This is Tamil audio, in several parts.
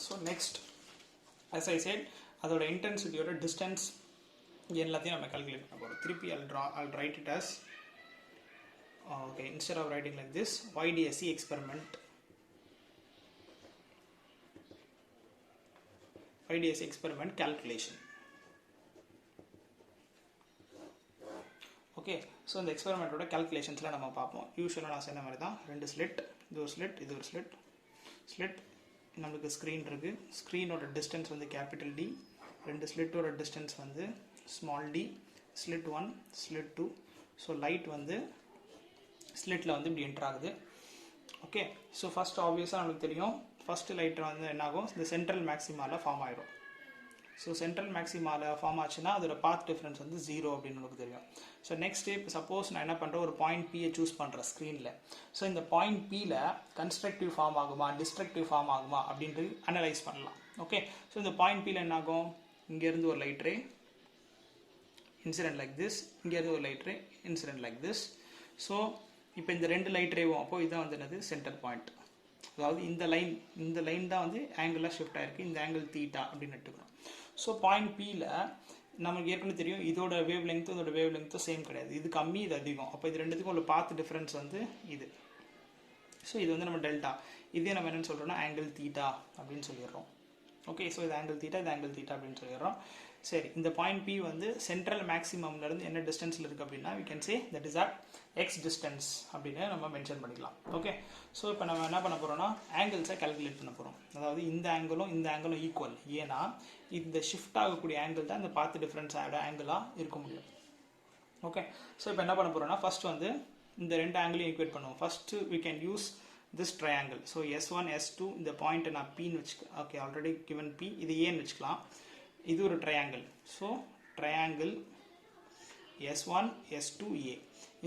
So next, as I said, அதோட இன்டென்சிட்டியோட டிஸ்டன்ஸ் எல்லாத்தையும் நம்ம கால்குலேட் பண்ண போகிறோம். திருப்பி I'll write it as okay, instead of writing like this, YDSC experiment, YDSC experiment calculation. Okay, so இந்த எக்ஸ்பெரிமெண்ட்டோட கேல்குலேஷன்ஸில் நம்ம பார்ப்போம். யூஸ்வலாக நான் சொன்ன மாதிரி தான், ரெண்டு ஸ்லிட், இது ஒரு ஸ்லிட், இது ஒரு ஸ்லிட். ஸ்லிட் நம்மளுக்கு ஸ்க்ரீன் இருக்குது, ஸ்க்ரீனோட டிஸ்டன்ஸ் வந்து கேபிட்டல் டி, ரெண்டு ஸ்லிட்டோட டிஸ்டன்ஸ் வந்து small D, slit 1, slit 2. So light வந்து ஸ்லிட்டில் வந்து இப்படி என்ட்ரு ஆகுது. ஓகே, ஸோ ஃபஸ்ட் ஆப்வியஸாக நம்மளுக்கு தெரியும், ஃபஸ்ட்டு லைட் வந்து என்னாகும், இந்த சென்ட்ரல் மேக்ஸிமாவில் ஃபார்ம் ஆகிடும். ஸோ சென்ட்ரல் மேக்ஸிமாவில் ஃபார்ம் ஆச்சுன்னா அதோட பாத் டிஃப்ரென்ஸ் வந்து 0 அப்படின்னு நமக்கு தெரியும். ஸோ நெக்ஸ்ட் இப்போ சப்போஸ் நான் என்ன பண்ணுறேன், ஒரு பாயிண்ட் பியை சூஸ் பண்ணுறேன் ஸ்க்ரீனில். ஸோ இந்த பாயிண்ட் பியில் கன்ஸ்ட்ரக்டிவ் ஃபார்ம் ஆகுமா டிஸ்ட்ரக்டிவ் ஃபார்ம் ஆகுமா அப்படின்ட்டு அனலைஸ் பண்ணலாம். ஓகே, ஸோ இந்த பாயிண்ட் பியில் என்ன ஆகும், இங்கேருந்து ஒரு light ray incident like this, இங்கேருந்து ஒரு light ray incident like this. So இப்போ இந்த ரெண்டு லைட் ரேவும் அப்போது இதுதான் வந்து என்னது சென்டர் பாயிண்ட். அதாவது இந்த லைன் தான் வந்து ஆங்கிளாக ஷிஃப்ட் ஆகிருக்கு, இந்த ஆங்கிள் தீட்டா அப்படின்னு எடுத்துக்கிறோம். ஸோ பாயிண்ட் பியில் நமக்கு ஏற்கனவே தெரியும், இதோட வேவ் லெங்க்த்தும் இதோட வேவ் லெங்க்த்தும் சேம் கிடையாது, இது கம்மி இது அதிகம். அப்போ இது ரெண்டுத்துக்கும் உள்ள பாத் டிஃப்ரென்ஸ் வந்து இது. ஸோ இது வந்து நம்ம டெல்டா, இதே நம்ம என்னென்னு சொல்கிறோம்னா ஆங்கிள் தீட்டா அப்படின்னு சொல்லிடுறோம். ஓகே, ஸோ இது ஆங்கிள் தீட்டா, இது ஆங்கிள் தீட்டா அப்படின்னு சொல்லிடுறோம். சரி, இந்த பாயிண்ட் பி வந்து சென்ட்ரல் மேக்ஸிமம்லேருந்து என்ன டிஸ்டன்ஸில் இருக்குது அப்படின்னா we can say that is at x distance அப்படின்னு நம்ம மென்ஷன் பண்ணிக்கலாம். ஓகே, ஸோ இப்போ நம்ம என்ன பண்ண போகிறோம்னா ஆங்கிள்ஸை கால்குலேட் பண்ண போகிறோம். அதாவது இந்த ஆங்கிளும் ஈக்குவல், ஏன்னா இந்த ஷிஃப்ட் ஆகக்கூடிய ஆங்கிள் தான் இந்த பாத் டிஃப்ரென்ஸ் ஆங்கிளாக இருக்க முடியும். ஓகே, ஸோ இப்போ என்ன பண்ண போகிறோம்னா ஃபர்ஸ்ட் வந்து இந்த ரெண்டு ஆங்கிளையும் ஈக்குவேட் பண்ணுவோம். First we can use this triangle. So S1 S2 இந்த பாயிண்ட்டை நான் Pன்னு வச்சுக்கலாம். ஓகே, ஆல்ரெடி கிவன் P, இது ஏன்னு வச்சுக்கலாம். இது ஒரு triangle. So triangle S1 S2 A,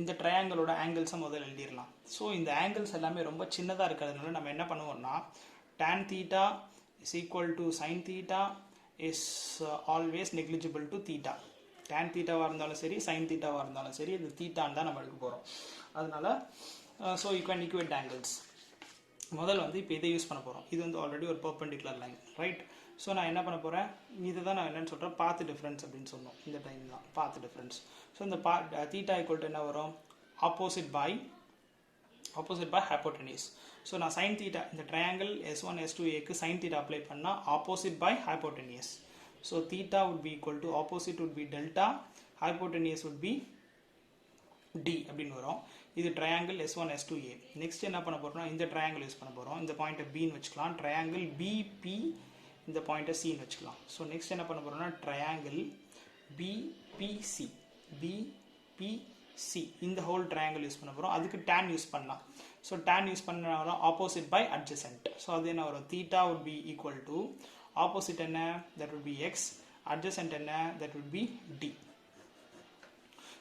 இந்த ட்ரையாங்கிளோட ஆங்கிள்ஸை முதல்ல எழுதிடலாம். ஸோ இந்த ஆங்கிள்ஸ் எல்லாமே ரொம்ப சின்னதாக இருக்கிறதுனால நம்ம என்ன பண்ணுவோம்னா tan theta is equal to sin theta is always negligible to theta. tan thetaவாக இருந்தாலும் சரி sin thetaவாக இருந்தாலும் சரி இது தீட்டான்னு தான் நம்ம எடுக்க போகிறோம். அதனால so you can equate angles. முதல்ல வந்து இப்போ இதை யூஸ் பண்ண போகிறோம். இது வந்து ஆல்ரெடி ஒரு பர்பெண்டிகுலர் லைன், ரைட்? ஸோ நான் என்ன பண்ண போகிறேன், இதை தான் நான் என்னென்னு சொல்கிறேன் பாத் டிஃப்ரென்ஸ் அப்படின்னு சொன்னோம். இந்த டைம் தான் பாத் டிஃப்ரென்ஸ். ஸோ இந்த தீட்டா ஈக்குவல் டு என்ன வரும், ஆப்போசிட் பை ஹைப்போட்டெனியூஸ். ஸோ நான் சைன் தீட்டா, இந்த ட்ரையாங்கிள் S1 S2 ஏக்கு சைன் தீட்டா அப்ளை பண்ணால் opposite by hypotenuse. So theta would be equal to opposite would be delta, hypotenuse would be D அப்படின்னு வரும். இது triangle S1 S2 A. Next என்ன பண்ண போகிறோம்னா இந்த ட்ரையாங்கிள் யூஸ் பண்ண போகிறோம். இந்த பாயிண்ட்டை Bன்னு வச்சுக்கலாம். ட்ரையாங்கிள் BP, இந்த பாயிண்ட்டை Cன்னு வச்சுக்கலாம். ஸோ நெக்ஸ்ட் என்ன பண்ண போகிறோம்னா ட்ரையாங்கிள் BPC, இந்த ஹோல் ட்ரையாங்கிள் யூஸ் பண்ண போகிறோம். அதுக்கு tan யூஸ் பண்ணலாம். ஸோ tan யூஸ் பண்ணாலும் ஆப்போசிட் பை அட்ஜசன்ட். ஸோ அது என்ன வரும், theta would be equal to opposite என்ன, that would be x, adjacent என்ன, that would be D.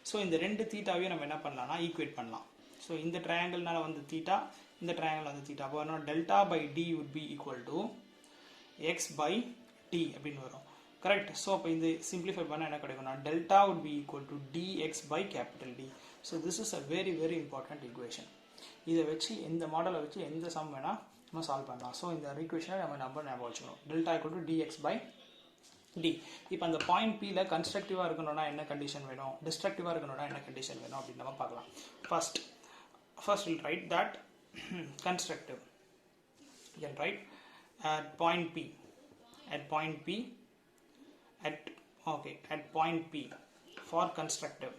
So இந்த ரெண்டு தீட்டாவையும் நம்ம என்ன பண்ணலாம்னா ஈக்குவேட் பண்ணலாம். ஸோ இந்த ட்ரையாங்கிள்னால வந்து தீட்டா, இந்த ட்ரையாங்கிள் வந்து தீட்டா. அப்போ என்ன, delta by D would be equal to x by t அப்படின்னு வரும், கரெக்ட்? ஸோ அப்போ இந்த சிம்பிளிஃபை பண்ணால் என்ன கிடைக்கும்னா delta would be equal to dx by capital D. So this is a very very important equation. இதை வச்சு இந்த மாடலை வச்சு எந்த சம் வேணால் நம்ம சால்வ் பண்ணலாம். ஸோ இந்த ஈக்குவேஷனை நம்ம ஞாபகம் வச்சுக்கணும், delta equal to dx by D. இப்போ அந்த பாயிண்ட் பியில் கன்ஸ்ட்ரக்டிவாக இருக்கணும்னா என்ன கண்டிஷன் வேணும், டிஸ்ட்ரக்டிவாக இருக்கணும்னா என்ன கண்டிஷன் வேணும் அப்படின்னு நம்ம பார்க்கலாம். First we'll write that constructive. You can write at point P, at point P for constructive.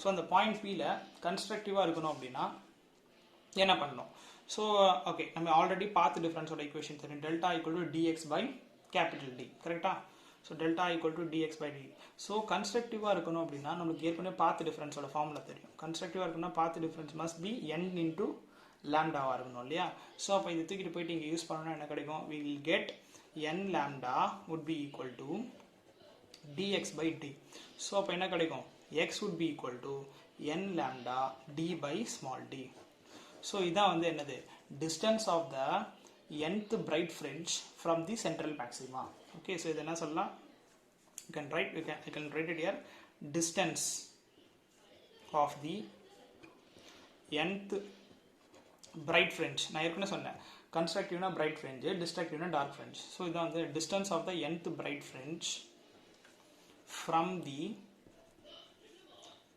So அந்த பாயிண்ட் பியில் கன்ஸ்ட்ரக்டிவாக இருக்கணும் அப்படின்னா என்ன பண்ணணும்? ஸோ ஓகே, நம்ம ஆல்ரெடி பார்த்து டிஃப்ரென்ஸோட ஈக்குவேஷன் தெரியும், delta equal to dx by capital T, கரெக்டா? So delta equal to dx by t. So கன்ஸ்ட்ரக்டிவாக இருக்கணும் அப்படின்னா நமக்கு ஏற்கனவே பார்த்து டிஃப்ரென்ஸோட ஃபார்முலா தெரியும். கன்ஸ்ட்ரக்டிவாக இருக்கணும்னா பார்த்து difference must be n into லாம்டாவாக இருக்கணும் இல்லையா? ஸோ அப்போ இதை தூக்கிட்டு போயிட்டு இங்கே யூஸ் பண்ணணும்னா என்ன கிடைக்கும், we will get n lambda would be equal to dx by d. So அப்போ என்ன கிடைக்கும், x would be equal to n lambda d by small d. So இதான் வந்து என்னது, distance of the nth bright fringe from the central maxima. Okay, so இது என்ன சொல்லலாம், I can write it here, distance of the nth bright fringe. நான் ஏற்கனவே சொன்னேன் constructive bright fringe, destructive dark fringe. So this is the distance of the nth bright fringe from the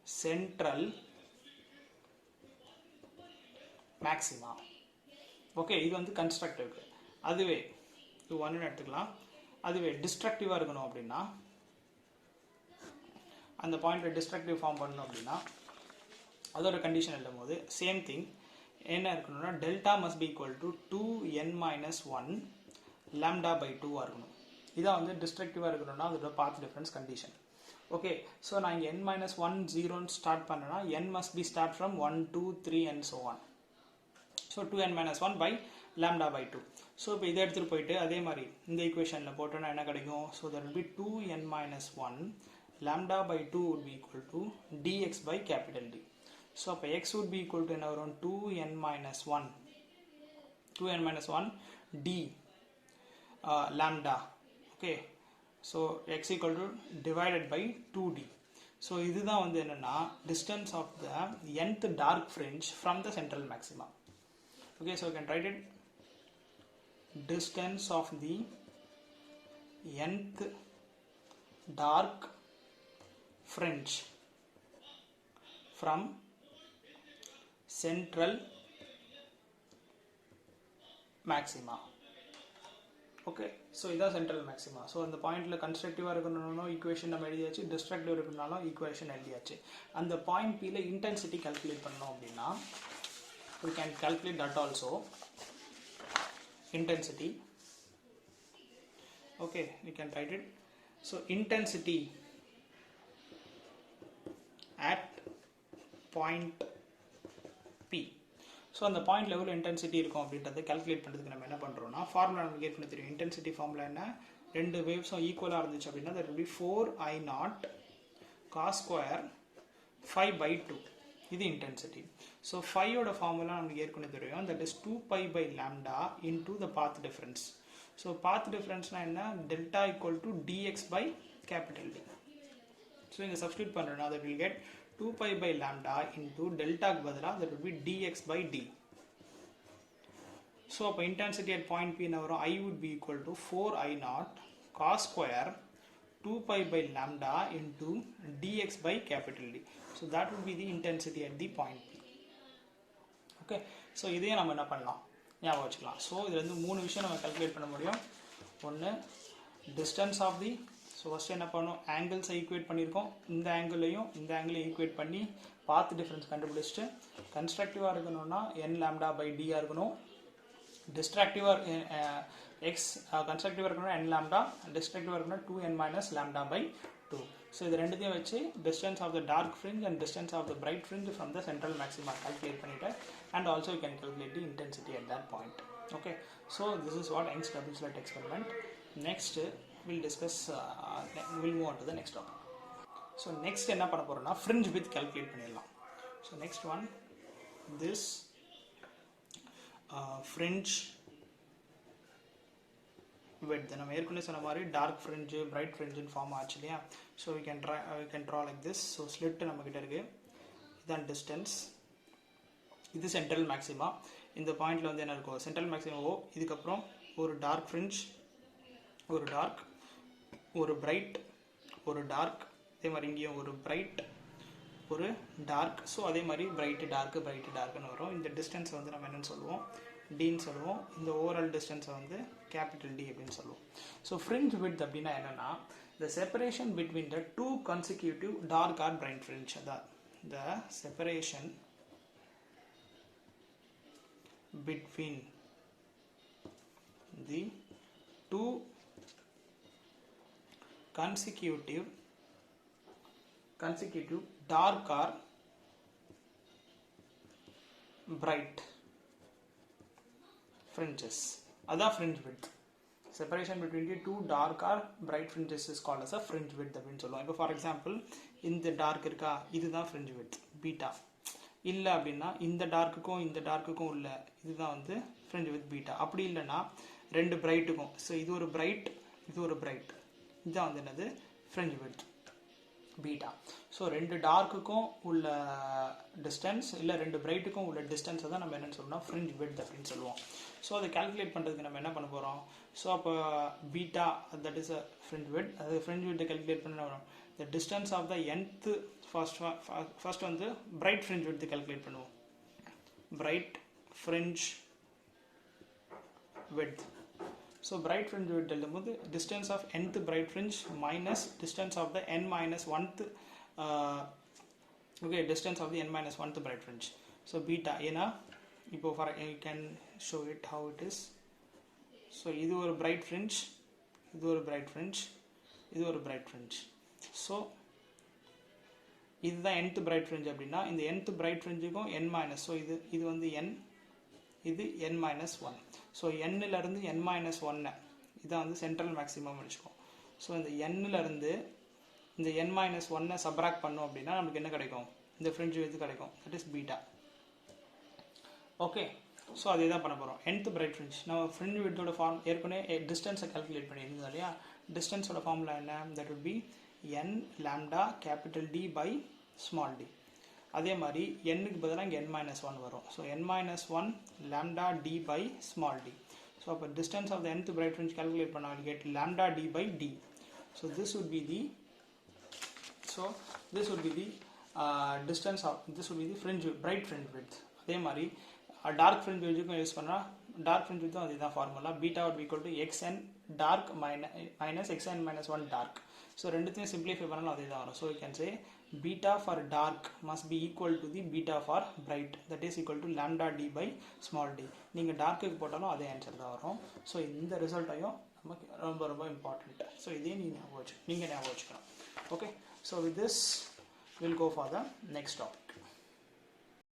central maxima. Okay, this is constructive. அதுவே இது 1 எடுத்துக்கலாம். அதுவே டிஸ்ட்ரக்டிவா இருக்கணும் அப்படினா அந்த பாயிண்ட்ல டிஸ்ட்ரக்டிவ் ஃபார்ம் பண்ணனும் அப்படினா அதோட கண்டிஷன் எழுதும்போது சேம் திங் என்ன இருக்கணும்னா delta must be equal to 2n minus 1 lambda by 2 ஆ இருக்கணும். இதான் வந்து டிஸ்ட்ரக்டிவா இருக்கணும்னா அதோட path difference condition. Okay, so நான் இங்கே n minus 1 0 ஸ்டார்ட் பண்ணேன்னா n must be start from 1 2 3 and so on. So 2n minus 1 by lambda by 2. So இப்போ இதை எடுத்துகிட்டு போயிட்டு அதே மாதிரி இந்த ஈக்குவேஷனில் போட்டோன்னா என்ன கிடைக்கும்? So that will be 2n minus 1 lambda by 2 would be equal to dx by capital D. So x would be equal to around 2n minus 1 d lambda. Okay, so x equal to divided by 2d. So this is the distance of the nth dark fringe from the central maxima. Okay, so you can write it distance of the nth dark fringe from central maxima. Okay, so this is central maxima. So அந்த பாயிண்ட்ல கன்ஸ்ட்ரக்டிவா இருக்கணும்னா ஈக்குவேஷன் நம்ம எழுதியாச்சு, டிஸ்ட்ரக்டிவா இருக்கணும்னாலும் ஈக்குவேஷன் எழுதியாச்சு. அந்த பாயிண்ட் P ல இன்டென்சிட்டி கால்குலேட் பண்ணனும் அப்படினா we can calculate that also. Intensity. Okay, we can write it. So intensity at point P. So on the point level intensity இருக்கும் அப்படின்றதை கால்குலேட் பண்றதுக்கு நம்ம என்ன பண்றோம்னா ஃபார்முலா நமக்கு ஏற்கனவே தெரியும். இன்டென்சிட்டி ஃபார்முலா என்ன? ரெண்டு வேவ்ஸும் ஈக்குவலா இருந்துச்சு அப்படினா that will be 4I0 cos square 5 by 2. இது intensity. So 5 ஓட ஃபார்முலா நமக்கு ஏற்கனவே தெரியும். that is 2 pi by lambda into the path difference. So path difference na enna? Delta equal to dx by capital D. So inga substitute பண்றோம்னா that will get 2 pi by lambda into delta க்கு பதிலா that will be dx by d. So அப்ப intensity at point P என்ன வரும்? I would be equal to 4I0 cos square 2 pi by lambda into dx by capital D. So that would be the intensity at the point P. Okay, so இதையே நம்ம என்ன பண்ணலாம் ஞாபகம் வச்சுக்கலாம். ஸோ இதுல இருந்து மூணு விஷயம் நம்ம கால்குலேட் பண்ண முடியும். ஒன்று distance of the, so first என்ன பண்ணணும், ஆங்கிள்ஸை ஈக்குவேட் பண்ணியிருக்கோம். இந்த ஆங்கிளையும் இந்த ஆங்கிளையும் ஈக்குவேட் பண்ணி பாத் டிஃபரன்ஸ் கண்டுபிடிச்சிட்டு கன்ஸ்ட்ரக்டிவாக இருக்கணும்னா n lambda by d இருக்கணும். டிஸ்ட்ரக்டிவாக எக்ஸ் கன்ஸ்ட்ரக்டிவாக இருக்கணும்னா n lambda, டிஸ்ட்ரக்டிவாக இருக்கணும்னா 2n minus lambda by 2. So இது ரெண்டுத்தையும் வச்சு distance of the dark fringe and distance of the bright fringe from the central maxima calculate பண்ணிட்டு and also you can calculate the intensity at that point. Okay, so this is what Young's double slit experiment. Next we'll discuss, we'll move on to the next topic. So next என்ன பண்ண போறோம்னா fringe width calculate பண்ணிடலாம். So next one, this fringe width. நம்ம ஏற்கனவே சொன்ன மாதிரி dark fringe, bright fringe form ஆச்சு இல்லையா? So we can draw like this. So slit நம்ம கிட்ட இருக்கு, இதான் distance, இது சென்ட்ரல் மேக்ஸிமா. இந்த பாயிண்ட்ல வந்து என்ன இருக்கும்? சென்ட்ரல் மேக்ஸிமா ஓ, இதுக்கப்புறம் ஒரு டார்க் ஃப்ரிஞ்ச், ஒரு டார்க், ஒரு பிரைட், ஒரு டார்க், அதே மாதிரி இங்கேயும் ஒரு பிரைட், ஒரு டார்க். ஸோ அதே மாதிரி பிரைட்டு டார்க்குன்னு வரும். இந்த டிஸ்டன்ஸை வந்து நம்ம என்னன்னு சொல்லுவோம்? டின்னு சொல்லுவோம். இந்த ஓவரால் டிஸ்டன்ஸை வந்து கேபிட்டல் டி அப்படின்னு சொல்லுவோம். ஸோ ஃப்ரிஞ்ச் விட்த் அப்படின்னா என்னன்னா the separation between the two consecutive dark or bright fringe. The separation between the two consecutive dark or bright fringes. That's fringe width. Separation between the two dark or bright fringes is called as a fringe width அப்படின்னு சொல்லுவோம். இப்போ ஃபார் எக்ஸாம்பிள் இந்த டார்க் இருக்கா, இதுதான் fringe width பீட்டா. இல்லை அப்படின்னா இந்த டார்க்குக்கும் உள்ள இதுதான் வந்து fringe width பீட்டா. அப்படி இல்லைன்னா ரெண்டு பிரைட்டுக்கும், ஸோ இது ஒரு பிரைட், இதுதான் வந்து என்னது fringe width. பீட்டா. ஸோ ரெண்டு டார்க்குக்கும் உள்ள டிஸ்டன்ஸ் இல்லை ரெண்டு பிரைட்டுக்கும் உள்ள டிஸ்டன்ஸை தான் நம்ம என்னென்னு சொல்லணும்னா ஃப்ரிஞ்ச் விட்த் அப்படின்னு சொல்லுவோம். ஸோ அதை கால்குலேட் பண்ணுறதுக்கு நம்ம என்ன பண்ண போகிறோம்? ஸோ அப்போ beta that is a fringe width. அது ஃப்ரிஞ்ச் விட்த்தை கால்குலேட் பண்ண வரும். The distance of the nth first வந்து பிரைட் ஃப்ரிஞ்ச் விட்த்து கால்குலேட் பண்ணுவோம். Bright fringe width. So bright fringe width எழுதும்போது distance of nth bright fringe minus distance of the n minus 1th distance of the n minus 1th bright fringe. So beta ஏனா இப்போ you can show it how it is. So இது ஒரு bright fringe, இது ஒரு bright fringe, இது ஒரு bright fringe. So இதுதான் nth bright fringe அப்படின்னா இந்த nth bright fringeக்கும் n minus, so இது வந்து n, இது n minus 1. ஸோ n-லேருந்து n minus 1 இதான் வந்து சென்ட்ரல் மேக்ஸிமம் வச்சுக்கோம். ஸோ இந்த n-லேருந்து இந்த n minus 1 சப்ராக்ட் பண்ணோம் அப்படின்னா நமக்கு என்ன கிடைக்கும்? இந்த ஃப்ரிஞ்ச் விட்த் கிடைக்கும். That is beta. Okay, so அதே தான் பண்ண போகிறோம். nth பிரைட் ஃப்ரிஞ்ச் நம்ம ஃப்ரிஞ்ச் விட்த்தோட ஃபார்ம் ஏற்கனவே டிஸ்டன்ஸை கால்குலேட் பண்ணியிருந்தோம் இல்லையா? டிஸ்டன்ஸோட ஃபார்முலா என்ன? That would be n lambda capital D by small d. அதே மாதிரி n-க்கு பதிலாக இங்கே n minus 1 வரும். So n minus 1 lambda d by small d. So அப்போ distance of the nth bright fringe calculate பண்ணால் get lambda d by d. So this would be the distance of this would be the fringe bright fringe width. அதே மாதிரி dark fringe widthக்கும் யூஸ் பண்ணால் dark fringe width அதுதான் formula. beta would be equal to xn dark minus xn minus 1 dark. So ரெண்டுத்தையும் சிம்பிளிஃபை பண்ணாலும் அதே தான் வரும். So you can say beta for dark must be equal to the beta for bright, that is equal to lambda d by small d. நீங்கள் டார்க்குக்கு போட்டாலும் அதே ஆன்சர் தான் வரும். ஸோ இந்த ரிசல்ட்டையும் நமக்கு ரொம்ப ரொம்ப இம்பார்ட்டண்ட். ஸோ இதே நீங்கள் ஞாபகம் வச்சுக்கணும். Okay, so with this will go for the next topic.